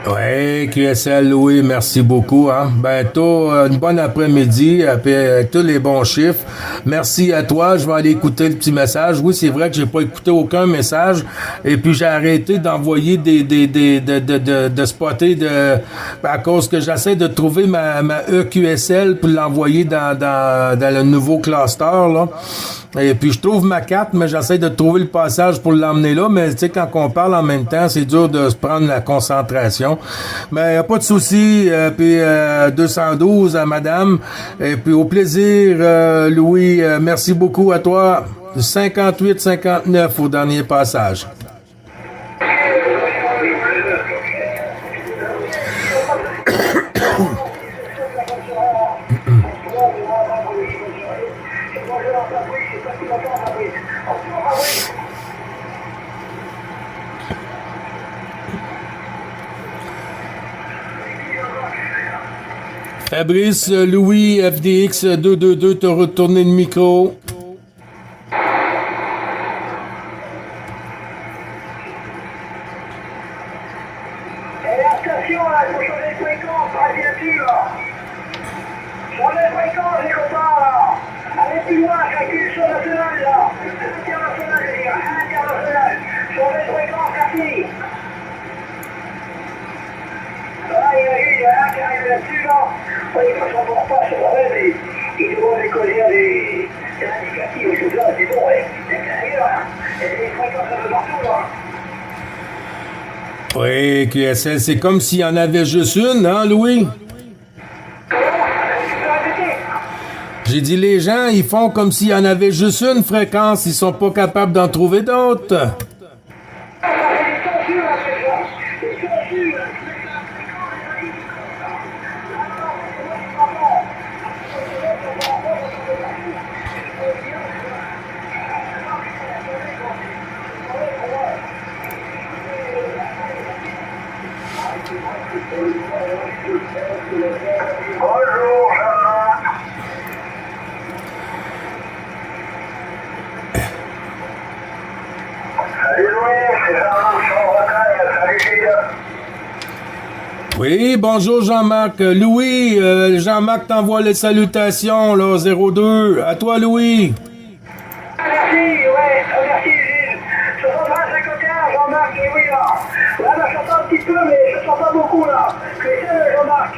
Oui, QSL Louis, merci beaucoup. Hein? Bientôt, une bonne après-midi, avec tous les bons chiffres. Merci à toi. Je vais aller écouter le petit message. Oui, c'est vrai que j'ai pas écouté aucun message. Et puis j'ai arrêté d'envoyer de spotter à cause que j'essaie de trouver ma EQSL pour l'envoyer dans le nouveau cluster là. Et puis je trouve ma carte, mais j'essaie de trouver le passage pour l'emmener là. Mais tu sais, quand on parle en même temps, c'est dur de se prendre la concentration. Mais y a pas de souci. Puis 212 à madame. Et puis au plaisir, Louis. Merci beaucoup à toi. 58-59 au dernier passage. Fabrice, Louis, FDX 222, te retourner le micro. Attention là, il faut changer de fréquence, radioactive là. Changer de fréquence les copains là. Allez plus loin, calcul sur national là. International, je veux dire, international. Changer de fréquence, merci. Là, il y a un qui arrive là-dessus là. Oui, il faut s'en voir pas sur la web et ils vont décoller des indicatifs et tout ça, c'est bon, ouais. C'est ailleurs, hein. Il y a des fréquences un peu partout là. Oui, QSL, c'est comme s'il y en avait juste une, hein, Louis? J'ai dit, les gens, ils font comme s'il y en avait juste une fréquence, ils sont pas capables d'en trouver d'autres. Bonjour, Jean-Marc. Salut Louis, c'est Jean-Marc sur Bretagne. Salut Gilles. Oui, bonjour Jean-Marc. Louis, Jean-Marc t'envoie les salutations, là, 02. À toi, Louis. Merci, ouais, merci Gilles. 65-51, Jean-Marc et Louis là. Là, je sens un petit peu, mais je sens pas beaucoup là. C'est Jean-Marc.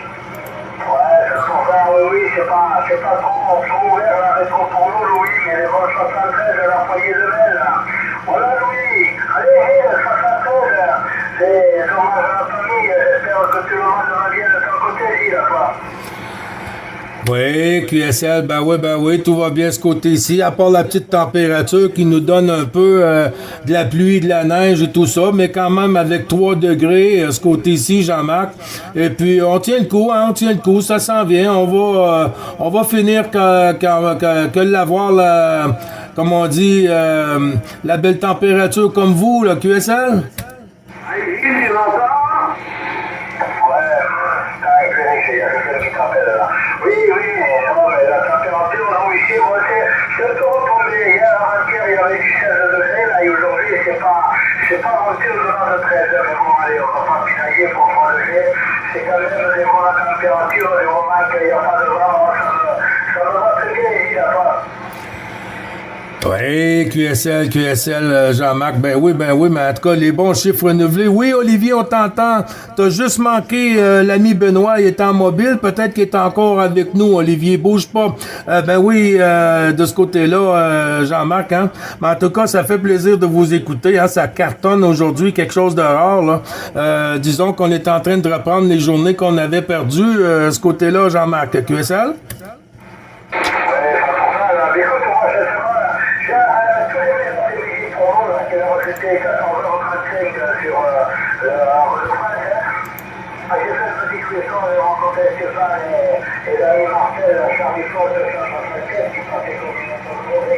Ouais, je comprends, oui, c'est pas trop ouvert là, mais trop pour nous, Louis, mais les bonnes 73 à la foyer de Belle là. Voilà, Louis, allez, 73, c'est comme un famille, j'espère que tout le monde va bien de ton côté, Gilles, là, quoi. Oui, QSL, ben oui, tout va bien ce côté-ci, à part la petite température qui nous donne un peu de la pluie, de la neige et tout ça, mais quand même avec 3 degrés, ce côté-ci, Jean-Marc. Et puis, on tient le coup, ça s'en vient, on va finir que l'avoir, comme on dit, la belle température comme vous, là, QSL? Allez, Gilles, tu m'entends? Oui, non, mais la température, non, ici, moi, c'est un peu retombé. Hier, avant-hier, il y avait du 16 degrés, là, et aujourd'hui, c'est pas monté au-delà de 13. Mais bon, allez, on va pas pinailler pour prendre le jet. C'est quand même des bonnes températures, des moments qu'il n'y a pas de vent, ça me va très bien, ici, là, pas. Oui, QSL, Jean-Marc, ben oui, mais en tout cas, les bons chiffres renouvelés. Oui, Olivier, on t'entend. T'as juste manqué l'ami Benoît, il est en mobile, peut-être qu'il est encore avec nous, Olivier, bouge pas. Ben oui, de ce côté-là, Jean-Marc, hein. Mais en tout cas, ça fait plaisir de vous écouter, hein. Ça cartonne aujourd'hui, quelque chose de rare, là. Disons qu'on est en train de reprendre les journées qu'on avait perdues, ce côté-là, Jean-Marc. QSL? C'était 14h35 sur j'ai fait une petite question, j'ai rencontré Stéphane et David Marcel, Charlie Claude de 175 qui passaient comme une autre.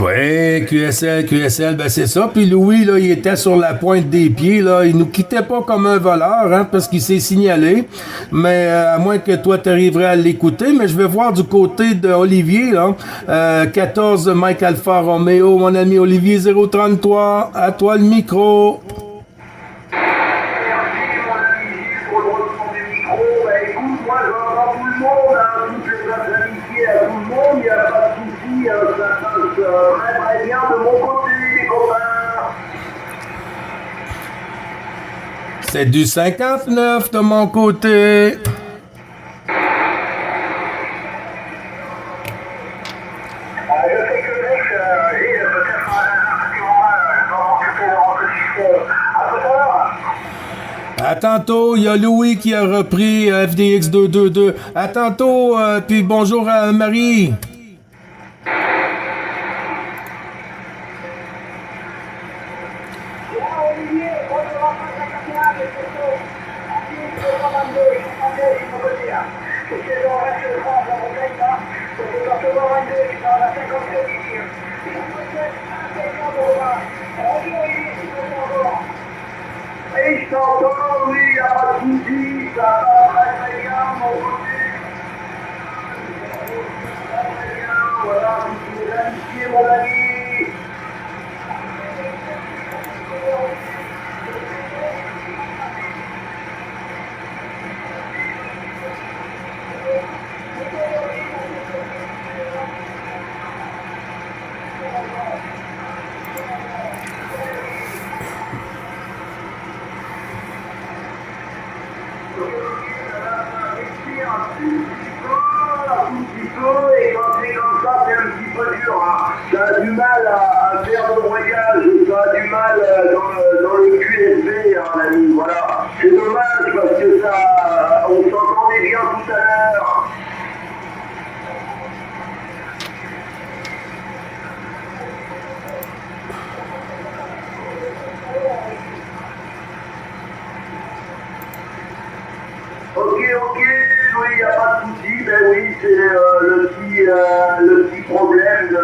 Oui, QSL, ben c'est ça. Puis Louis, là, il était sur la pointe des pieds, là. Il nous quittait pas comme un voleur, hein, parce qu'il s'est signalé. Mais à moins que toi, t'arriverais à l'écouter. Mais je vais voir du côté de Olivier, là. 14 Mike Alpha Romeo, mon ami Olivier 033. À toi le micro. Très bien de mon côté, les copains. C'est du 59 de mon côté. Je sais que Gilles, peut-être un petit moment, dans m'occuper dans votre système. À tout à l'heure. À tantôt, il y a Louis qui a repris FDX 222. À tantôt, puis bonjour à Marie. Et je t'entends, oui, il n'y a pas de souci, ça va très bien, mon côté. Très bien, voilà, toutes mes amitiés, mon ami. Et quand c'est comme ça, c'est un petit peu dur. Hein. Ça a du mal à faire le voyage, ça a du mal dans le QSB, hein, l'ami. Voilà. C'est dommage parce que ça, on s'entendait bien tout à l'heure. Ok, oui, il n'y a pas de souci, ben oui, c'est le petit problème de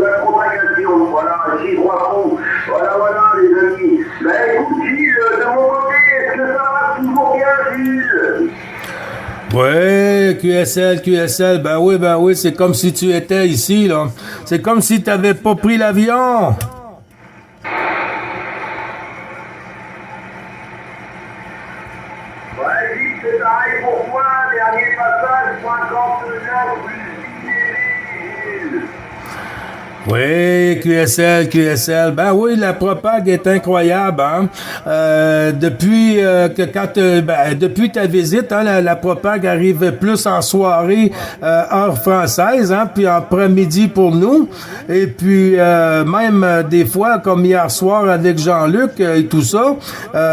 la propagation, voilà, j'y crois trop, voilà, les amis. Ben écoute, Gilles, de mon côté, est-ce que ça va toujours bien, Gilles? Ouais, QSL, ben oui, c'est comme si tu étais ici, là. C'est comme si t'avais pas pris l'avion. Ouais, Gilles, c'est pareil pour moi, dernier passage, 59 plus 10 Gilles. Oui, QSL. Ben oui, la propague est incroyable. Hein? Depuis depuis ta visite, hein, la propague arrive plus en soirée heure française, hein, puis en après-midi pour nous. Et puis même des fois, comme hier soir avec Jean-Luc et tout ça,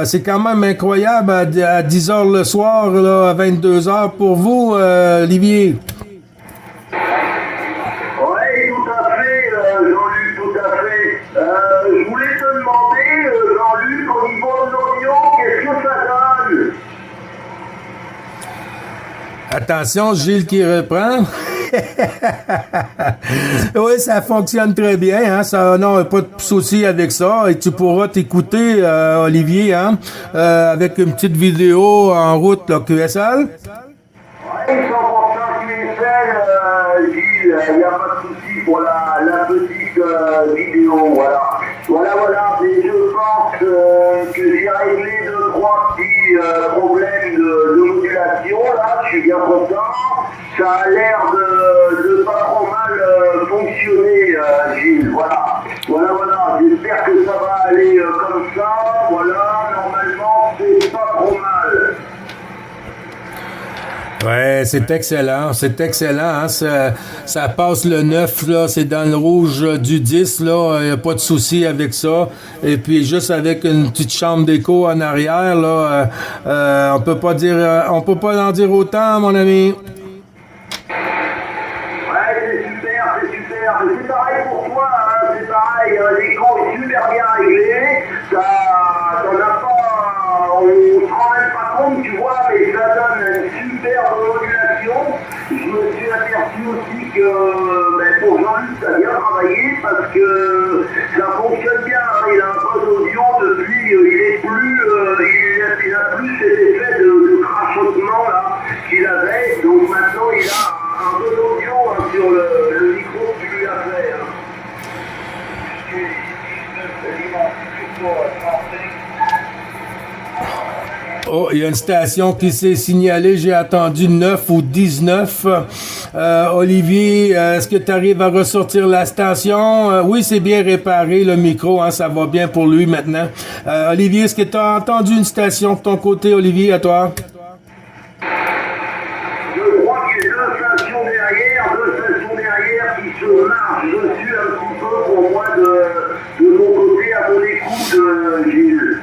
c'est quand même incroyable à 10 heures le soir, là, à 22 heures pour vous, Olivier. Je voulais te demander, Jean-Luc, au niveau de l'oignon, qu'est-ce que ça donne? Attention, Gilles qui reprend. Oui, ça fonctionne très bien. Hein? Ça, non, pas de souci avec ça. Et tu pourras t'écouter, Olivier, hein? Avec une petite vidéo en route, là, QSL. Oui, 100% QSL, Gilles, il n'y a pas de souci pour la petite vidéo, voilà. Voilà, mais je pense que j'ai réglé 2-3 petits problèmes de modulation, là, je suis bien content. Ça a l'air de pas trop mal fonctionner, Gilles, voilà, j'espère que ça va aller comme ça, voilà, normalement c'est pas trop mal. Ouais, c'est excellent. Hein? Ça passe le 9, là, c'est dans le rouge du 10, là. Il n'y a pas de souci avec ça. Et puis, juste avec une petite chambre d'écho en arrière, là, on peut pas en dire autant, mon ami. Ouais, c'est super, c'est super. Mais c'est pareil pour toi, hein, c'est pareil. L'écran est super bien réglé. T'en as pas, on se rend même pas compte, tu vois, mais ça donne une superbe modulation. Je me suis aperçu aussi que pour Jean-Luc, ça a bien travaillé parce que ça fonctionne bien. Hein. Il a un poste audio depuis, il a plus cet effet de crachotement là qu'il avait. Donc maintenant, il a un bon audio hein, sur le micro que tu lui as fait. Hein. Oh, il y a une station qui s'est signalée. J'ai attendu 9 ou 19. Olivier, est-ce que tu arrives à ressortir la station? Oui, c'est bien réparé, le micro. Hein, ça va bien pour lui maintenant. Olivier, est-ce que tu as entendu une station de ton côté, Olivier, à toi? Je crois qu'il y a deux stations derrière qui se marchent dessus un petit peu pour moi de mon côté à mon écoute, Gilles.